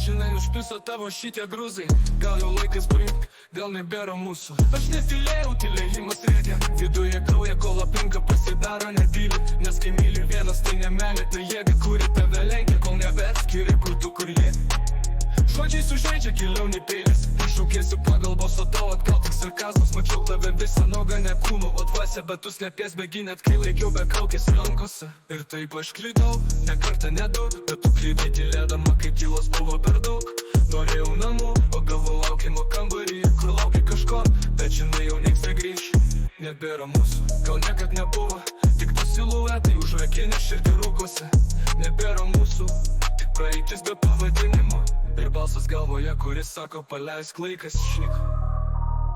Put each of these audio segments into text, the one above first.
Žinai, užpiso tavo šitie grūzai. Gal jau laikas brink, gal nebėra mūsų. Aš netylėjau, tylėjimas rėdė. Viduje krauja, kol aplinka pasidaro netyli. Nes kai myli vienas, tai nemelė. Tai jėga, kuri tave lenkia, kol nebeatskiri, kur tu, kur jie. Žodžiai sužaidžia giliau nei peilis. Šaukėsi pagalbos, o tau atgal tik sarkazmas. Mačiau tave visą nogą, ne kūnų, o dvasia. Bet tu slėpies bėgi, net kai laikiau be kaukės rankose. Ir taip aš klydau, ne kartą, ne du. Bet tu klydai tylėdama, kai tylos buvo per daug. Norėjau namų, o gavau laukimo kambarį, kur lauki kažko. Bet žinai, jau nieks negrįš, nebėra mūsų. Gal niekad nebuvo, tik tu siluetai užrakinę širdį rūkose. Nebėra mūsų, tik praeitis be pavadinimo. Ir balsas galvoje, kuris sako, paleisk, laikas išnyk.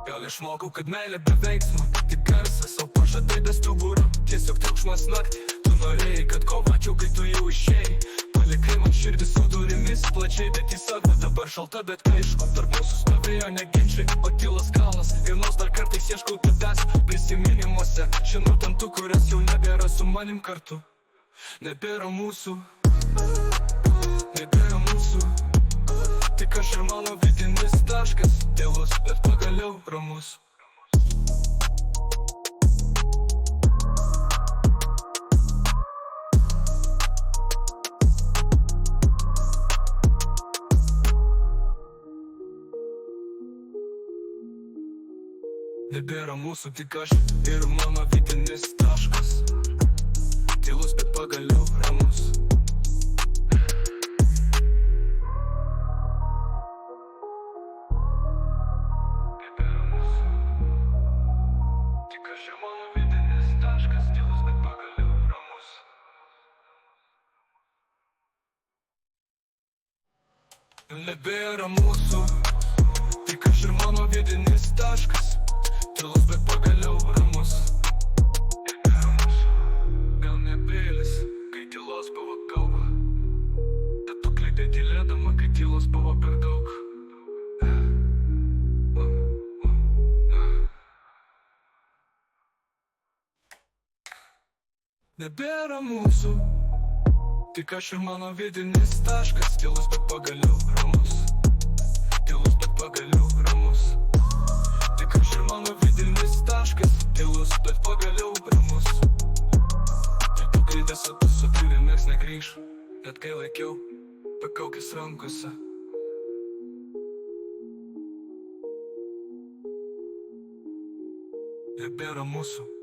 Gal išmokau, kad meilė be veiksmo, tik garsas, o pažadai be stuburo. Tiesiog triukšmas naktį, tu norėjai, kad kovačiau, kai tu jau išėjai. Palikai man širdį su durimis plačiai, bet įsakė dabar šalta, bet aišku. Tarp mūsų stovėjo neginčiai, o tylas kalnas. Ir nors dar kartais ieškau tavęs prisiminimuose. Žinutėm tų, kurias jau nebėra su manim kartu. Nebėra mūsų, nebėra mūsų. Tik aš ir mano vidinis taškas, tylus, bet pagaliau ramus. Nebėra mūsų, tik aš ir mano vidinis taškas, tylus, bet pagaliau ramus. Nebėra mūsų, tik aš ir mano vidinis taškas, tylus, bet pagaliau ramus. Nebėra mūsų, gal nebėlis, kai tylos buvo kalba. Bet tu klydai tylėdama, kai tylos buvo per daug. Nebėra mūsų, tik aš ir mano vidinis taškas, tylus, bet pagaliau ramus. Tylus, bet pagaliau ramus. Tik aš ir mano vidinis taškas, tylus, bet pagaliau ramus. Ir tu klydęs, o tu su tavim nieks negrįš, net kai laikiau be kaukės rankose. Nebėra mūsų.